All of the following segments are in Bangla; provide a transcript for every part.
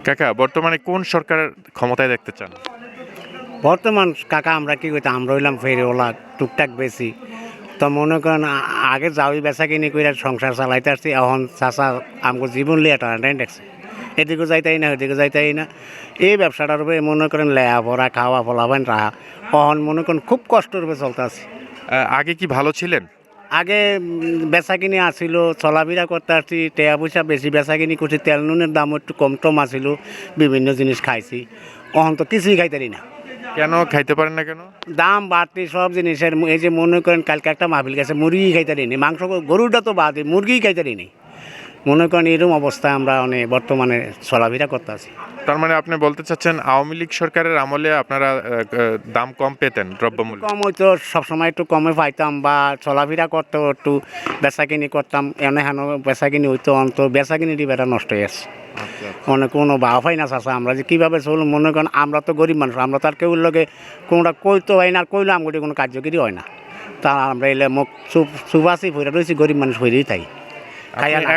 কাকা বর্তমানে কোন সরকার ক্ষমতায় দেখতে চান? বর্তমান কাকা আমরা কি করতাম, আমরা হইলাম ফেরিওয়ালা টুকটাক বেশি। তো মনে করেন আগে যাওই বেচা কিনি করে সংসার চালাইতে আসছি, এখন চাষা আমাকে জীবন লিয়ে টানাটানি দেখছে, এদিকে যাইতাই না ওইদিকে যাইতাই না। এই ব্যবসাটার উপরে মনে করেন লেয়া পড়া খাওয়া ফলাবেন রাহা, এখন মনে করেন খুব কষ্টের উপরে চলতে আছে। আগে কি ভালো ছিলেন? আগে বেচা কিনি আসছিল, চলাফেরা করতে আসছি, টেয়া পয়সা বেশি বেচা কিনি করছি, তেল নুনের দাম একটু কম টম আসছিল, বিভিন্ন জিনিস খাইছি। এখন তো কিছুই খাইতারি না, কেন খাইতে পারেন না কেন? দাম বাড়তি সব জিনিসের। এই যে মনে করেন কালকে একটা মাহফিল গেছে, মুরগি খাইতারি নেই, মাংস গরুটা তো বাদে, মুরগিই খাইতারি নেই। মনে করেন এরকম অবস্থায় আমরা অনেক বর্তমানে চলাফেরা করতে আছি। তার মানে আপনি বলতে চাচ্ছেন আওয়ামী লীগ সরকারের আমলে আপনারা দাম কম পেতেন দ্রব্যমূল্য? কম হইতো, সবসময় একটু কমে পাইতাম, বা চলাফেরা করতেও একটু বেচাকিনি করতাম, এনে হেন বেচাকিনি হইতো, অন্ত বেচাকিনি বেটা নষ্ট হয়ে গেছে। মনে কোনো বাবা পাই না চাষা, আমরা যে কীভাবে চলুন। মনে করেন আমরা তো গরিব মানুষ, আমরা তার কেউ লোকে কোনোটা কইতো হয় না, আর কইলে আমগুলি কোনো কার্যকরী হয় না। তা আমরা এলে মুখ চুপাচি ফিরে রয়েছি, গরিব মানুষ ফিরেই থাই।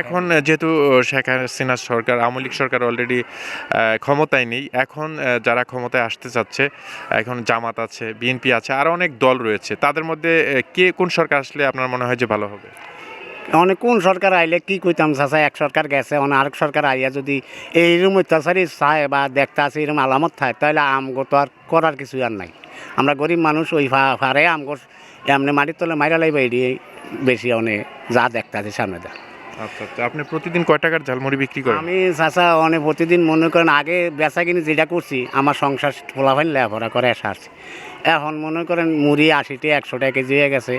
এখন যেহেতু শেখ হাসিনা সরকার, আওয়ামী লীগ সরকার অলরেডি ক্ষমতায় নেই, এখন যারা ক্ষমতায় আসতে চাচ্ছে, এখন জামাত আছে, বিএনপি আছে, আরও অনেক দল রয়েছে, তাদের মধ্যে কে কোন সরকার আসলে আপনার মনে হয় যে ভালো হবে? অনেক কোন সরকার আইলে কি কইতাম চাষা, এক সরকার গেছে, অনেক আরেক সরকার আইয়া যদি এইরকম অত্যাচারী চায় বা দেখতে আছে এরকম আলামত থাকে, তাহলে আমগো তো আর করার কিছু আর নাই। আমরা গরিব মানুষ, ওই ফারে আমগো এমনি মাটির তলে মাইরা লাইবা, এটি বেশি অনেক যা দেখতে আছে সামনে দেখ। আচ্ছা আচ্ছা, আপনি প্রতিদিন কয় টাকার ঝালমুড়ি বিক্রি করেন? আমি চাষা অনেক প্রতিদিন মনে করেন আগে বেচা কিনি যেটা করছি, আমার সংসার ফোলাফাইন লেখাপড়া করে আসছি। এখন মনে করেন মুড়ি 80 100 টাকা কেজি হয়ে গেছে।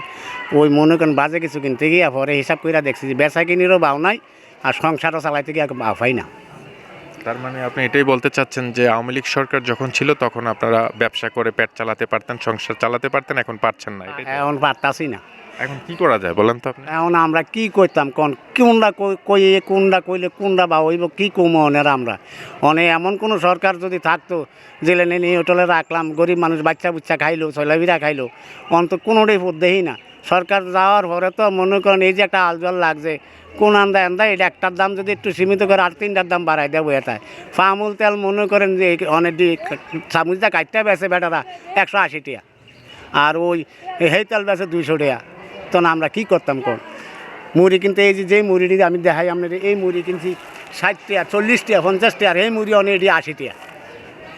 ওই মনে করেন বাজে কিছু কিনতে গিয়ে পরে হিসাব করে দেখছি যে বেচা কিনিরও বাও নাই, আর সংসারও চালাইতে গিয়ে বাও পাই না। তার মানে আপনি এটাই বলতে চাচ্ছেন যে আওয়ামী লীগ সরকার যখন ছিল তখন আপনারা ব্যবসা করে পেট চালাতে পারতেন, সংসার চালাতে পারতেন, এখন পারছেন না, এটাই তো? এখন পারতাছি না। এখন কি করা যায় বলেন তো আপনি? এখন আমরা কি করতাম কোনটা কইয়ে কোনটা কইলে কোনটা বা হইব, কি কম অনেক আমরা অনেক এমন কোনো সরকার যদি থাকতো, জেলে নিয়ে হোটেলে রাখলাম, গরিব মানুষ বাচ্চা বুচ্চা খাইলো, চলাবিরা খাইলো, অন্তত কোনোটাই পথ দেখি না। সরকার যাওয়ার পরে তো মনে করেন এই যে একটা আলজল লাগছে, কোন আন্দা এটা একটার দাম যদি একটু সীমিত করে আর 3টার দাম বাড়াই দেবো, এটাই ফামুল তেল মনে করেন যে অনেক চামচটা কাটতে বেছে বেটারা 180 টাকা, আর ওই হেই তেল বেছে 200 টাকা। তো না আমরা কী করতাম কোন মুড়ি কিনতে, এই যে মুড়িটি আমি দেখাই আপনার, এই মুড়ি কিনছি 60 টাকা 40 টাকা 50 টাকা, এই মুড়ি অনেক এটি 80 টাকা।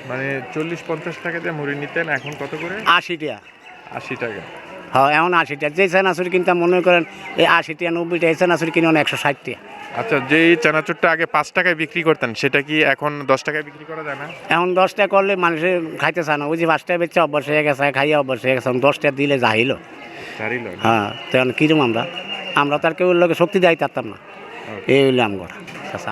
মানে 40-50 টাকা দিয়ে মুড়ি নিতেন, এখন কত করে? 80 টাকা। 80 টাকা? হ্যাঁ এখন 80 টাকা। যে চানাচুরি কিনতাম মনে করেন এই 80 টাকা 90 টাকা, এই চানাচুরি কিনে 160 টাকা। আচ্ছা, যেই চানাচুরটা আগে 5 টাকায় বিক্রি করতেন সেটা কি এখন 10 টাকায় বিক্রি করা যায় না? এখন 10 টাকা করলে মানুষের খাইতে চায় না, ওই যে 5 টাকা বেচে অভ্যাস হয়ে গেছে, খাইয়ে অভ্যাস হয়ে গেছে, 10 টাকা দিলে যাইল। ছাড়িল? হ্যাঁ, তো এখন কীরকম আমরা তো আর কেউ লোকে শক্তি দেয় পারতাম না, এই হইলে আমার। আচ্ছা।